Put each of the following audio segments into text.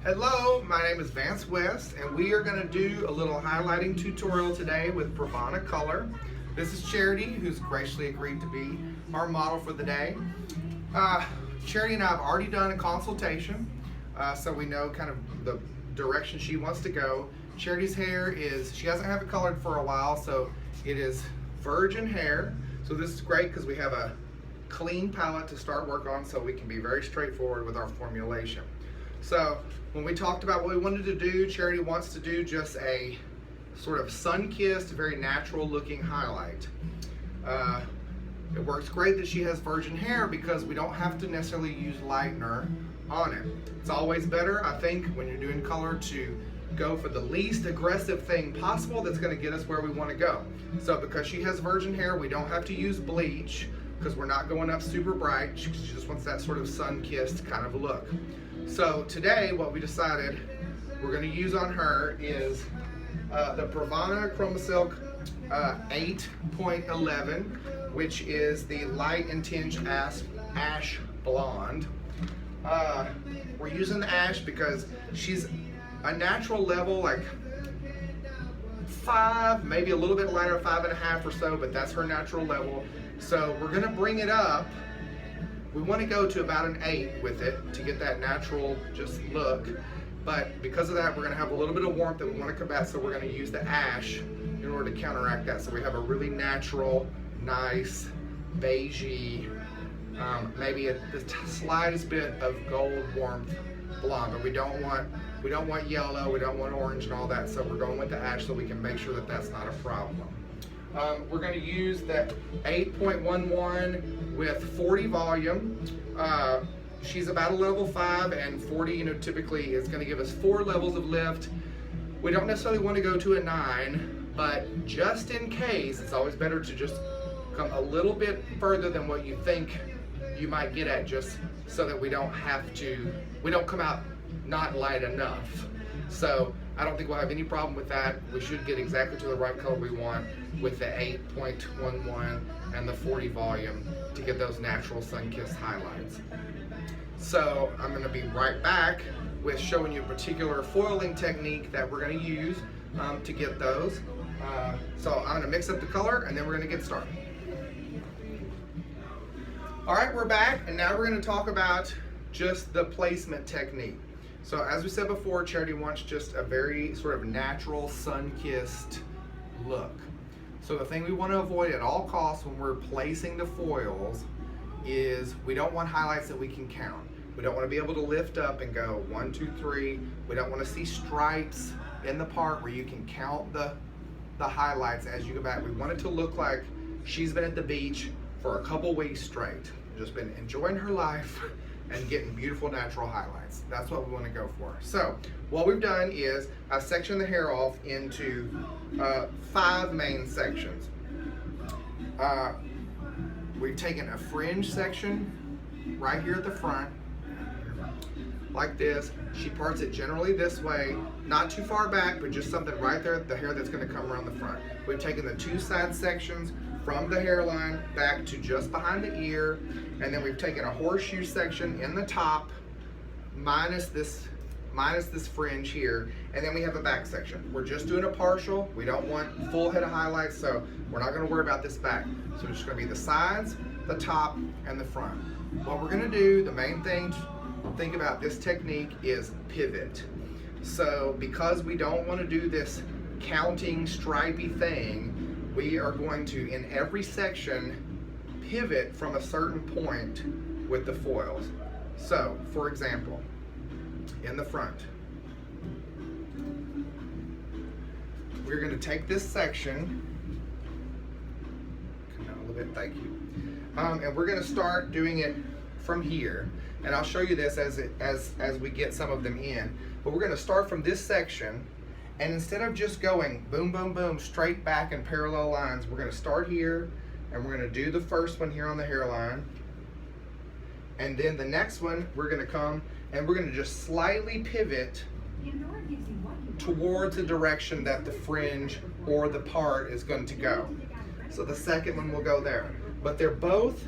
Hello, my name is Vance West, and we are going to do a little highlighting tutorial today with Pravana Color. This is Charity, who's graciously agreed to be our model for the day. Charity and I have already done a consultation, so we know kind of the direction she wants to go. Charity's hair is, she hasn't had it colored for a while, so it is virgin hair. So this is great because we have a clean palette to start work on, so we can be very straightforward with our formulation. So when we talked about what we wanted to do, Charity wants to do just a sort of sun-kissed, very natural looking highlight. It works great that she has virgin hair because we don't have to necessarily use lightener on it. It's always better, I think, when you're doing color to go for the least aggressive thing possible that's going to get us where we want to go. So because she has virgin hair, we don't have to use bleach because we're not going up super bright. She just wants that sort of sun-kissed kind of look. So today what we decided we're going to use on her is the Pravana Chroma Silk 8.11, which is the light and tinge ash blonde. We're using the ash because she's a natural level like 5, maybe a little bit lighter, 5.5 or so, but that's her natural level. So we're going to bring it up. We want to go to about an 8 with it to get that natural just look, but because of that we're going to have a little bit of warmth that we want to combat, so we're going to use the ash in order to counteract that. So we have a really natural, nice, beigey, maybe the slightest bit of gold warmth blonde, but we don't want yellow, we don't want orange and all that, so we're going with the ash so we can make sure that that's not a problem. We're going to use that 8.11 with 40 volume. She's about a level 5, and 40, typically is going to give us 4 levels of lift. We don't necessarily want to go to a 9, but just in case, it's always better to just come a little bit further than what you think you might get at, just so that we don't come out not light enough. So I don't think we'll have any problem with that. We should get exactly to the right color we want with the 8.11 and the 40 volume to get those natural sun-kissed highlights. So I'm going to be right back with showing you a particular foiling technique that we're going to use to get those. So I'm going to mix up the color and then we're going to get started. Alright, we're back, and now we're going to talk about just the placement technique. So as we said before, Charity wants just a very sort of natural sun-kissed look. So the thing we want to avoid at all costs when we're placing the foils is we don't want highlights that we can count. We don't want to be able to lift up and go 1, 2, 3. We don't want to see stripes in the part where you can count the highlights as you go back. We want it to look like she's been at the beach for a couple weeks straight, just been enjoying her life and getting beautiful natural highlights. That's what we want to go for. So what we've done is I've sectioned the hair off into 5 main sections. We've taken a fringe section right here at the front, like this. She parts it generally this way, not too far back, but just something right there at the hair that's going to come around the front. We've taken the 2 side sections from the hairline back to just behind the ear, and then we've taken a horseshoe section in the top minus this fringe here, and then we have a back section. We're just doing a partial. We don't want full head of highlights, so we're not going to worry about this back. So it's just going to be the sides, the top, and the front. What we're going to do, the main thing to think about this technique is pivot. So because we don't want to do this counting stripy thing, we are going to, in every section, pivot from a certain point with the foils. So, for example, in the front, we're going to take this section, come down a little bit, thank you, and we're going to start doing it from here. And I'll show you this as we get some of them in. But we're going to start from this section, and instead of just going boom, boom, boom, straight back in parallel lines, we're going to start here, and we're going to do the first one here on the hairline. And then the next one, we're going to come, and we're going to just slightly pivot towards the direction that the fringe or the part is going to go. So the second one will go there. But they're both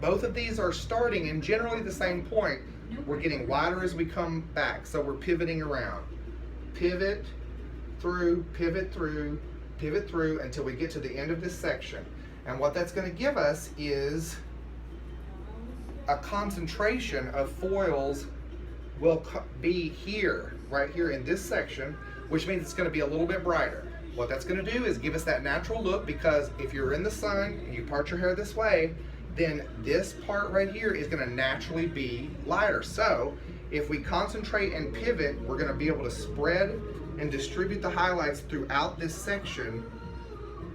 both of these are starting in generally the same point. We're getting wider as we come back, so we're pivoting around. Pivot through, pivot through, pivot through until we get to the end of this section. And what that's going to give us is a concentration of foils will be here, right here in this section, which means it's going to be a little bit brighter. What that's going to do is give us that natural look, because if you're in the sun and you part your hair this way, then this part right here is going to naturally be lighter. So if we concentrate and pivot, we're going to be able to spread and distribute the highlights throughout this section,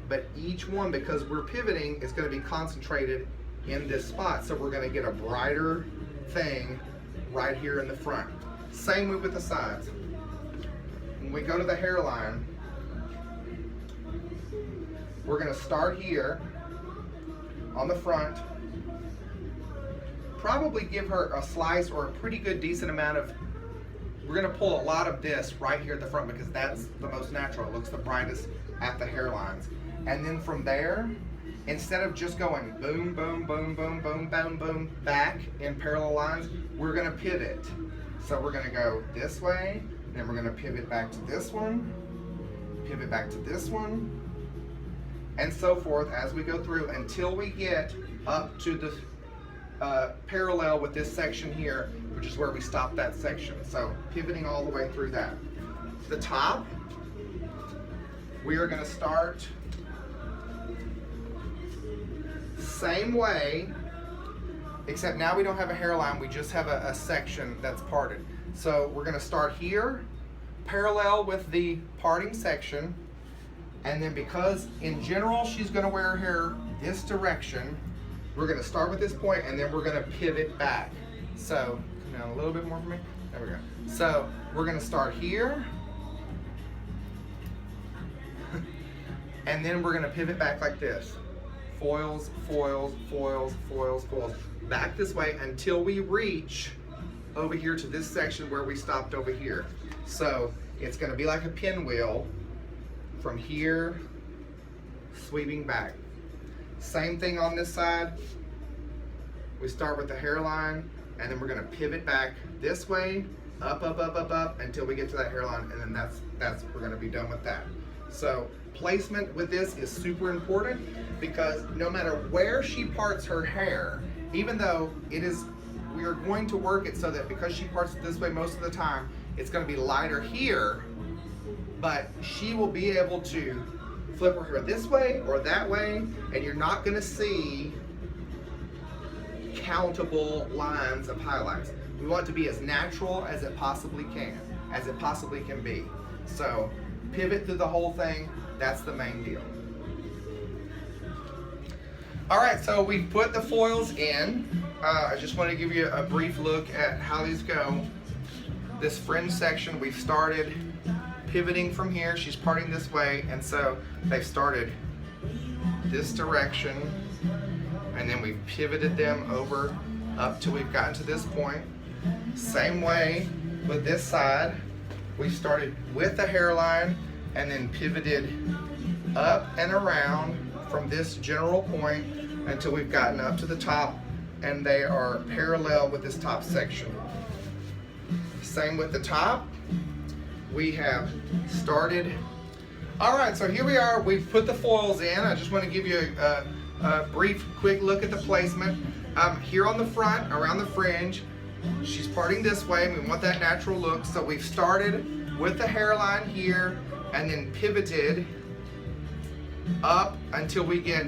but each one, because we're pivoting, is going to be concentrated in this spot. So we're going to get a brighter thing right here in the front. Same way with the sides. When we go to the hairline, we're going to start here on the front, probably give her a slice or a pretty good decent amount of, we're going to pull a lot of this right here at the front because that's the most natural. It looks the brightest at the hairlines. And then from there, instead of just going boom, boom, boom, boom, boom, boom, boom, back in parallel lines, we're going to pivot. So we're going to go this way, then we're going to pivot back to this one, pivot back to this one, and so forth as we go through until we get up to the parallel with this section here, which is where we stop that section. So pivoting all the way through that. The top, we are going to start same way, except now we don't have a hairline, we just have a section that's parted. So we're going to start here, parallel with the parting section, and then because in general she's going to wear her hair this direction, we're going to start with this point and then we're going to pivot back. So come down a little bit more for me. There we go. So we're going to start here and then we're going to pivot back like this. Foils, foils, foils, foils, foils. Back this way until we reach over here to this section where we stopped over here. So it's going to be like a pinwheel from here, sweeping back. Same thing on this side. We start with the hairline, and then we're going to pivot back this way, up, up, up, up, up, until we get to that hairline, and then that's we're going to be done with that. So placement with this is super important because no matter where she parts her hair, even though it is, we are going to work it so that because she parts it this way most of the time, it's going to be lighter here, but she will be able to flip her hair this way or that way, and you're not going to see countable lines of highlights. We want it to be as natural as it possibly can be. So pivot through the whole thing, that's the main deal. All right, so we've put the foils in. I just want to give you a brief look at how these go. This fringe section, we've started pivoting from here. She's parting this way, and so they've started this direction, and then we've pivoted them over up till we've gotten to this point. Same way with this side. We started with the hairline and then pivoted up and around from this general point until we've gotten up to the top, and they are parallel with this top section. Same with the top. We have started. All right, so here we are. We've put the foils in. I just want to give you a brief, quick look at the placement. Here on the front, around the fringe, she's parting this way, and we want that natural look. So we've started with the hairline here and then pivoted up until we get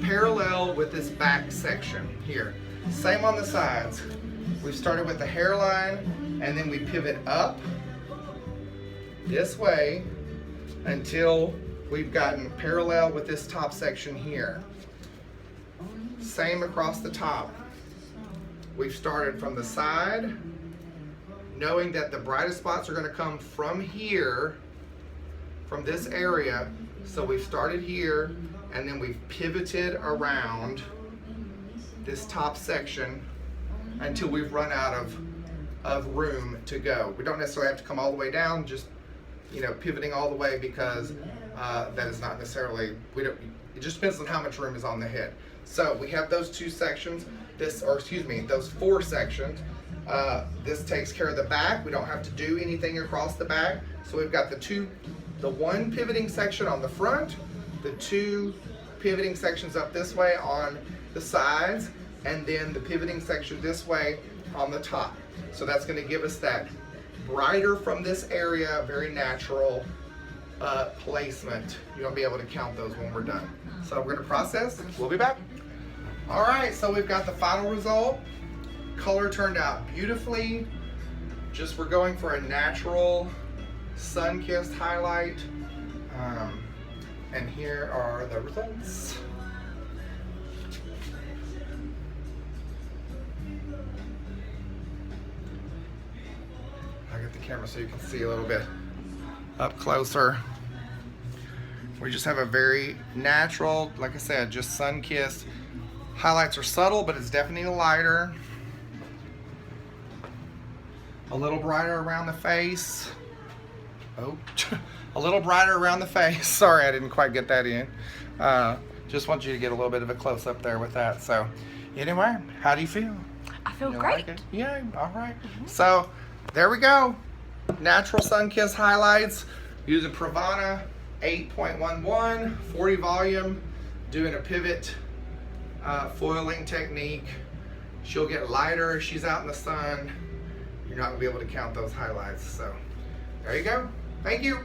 parallel with this back section here. Same on the sides. We've started with the hairline and then we pivot up this way until we've gotten parallel with this top section here. Same across the top. We've started from the side, knowing that the brightest spots are going to come from here, from this area. So we've started here and then we've pivoted around this top section until we've run out of room to go. We don't necessarily have to come all the way down, just pivoting all the way, because that is not necessarily, it just depends on how much room is on the head. So we have those two sections. those 4 sections. This takes care of the back. We don't have to do anything across the back. So we've got the 1 pivoting section on the front, the 2 pivoting sections up this way on the sides, and then the pivoting section this way on the top. So that's going to give us that brighter from this area, very natural placement. You're going to be able to count those when we're done. So we're going to process. We'll be back. All right, so we've got the final result. Color turned out beautifully. Just we're going for a natural sun-kissed highlight. And here are the results. I'll get the camera so you can see a little bit up closer. We just have a very natural, like I said, just sun-kissed. Highlights are subtle, but it's definitely lighter. A little brighter around the face. Oh, a little brighter around the face. Sorry, I didn't quite get that in. Just want you to get a little bit of a close-up there with that. So, anyway, how do you feel? I feel You great. like it? Yeah, all right. So, there we go. Natural sun-kissed highlights using Pravana 8.11, 40 volume, doing a pivot foiling technique. She'll get lighter if she's out in the sun. You're not going to be able to count those highlights. So, there you go. Thank you.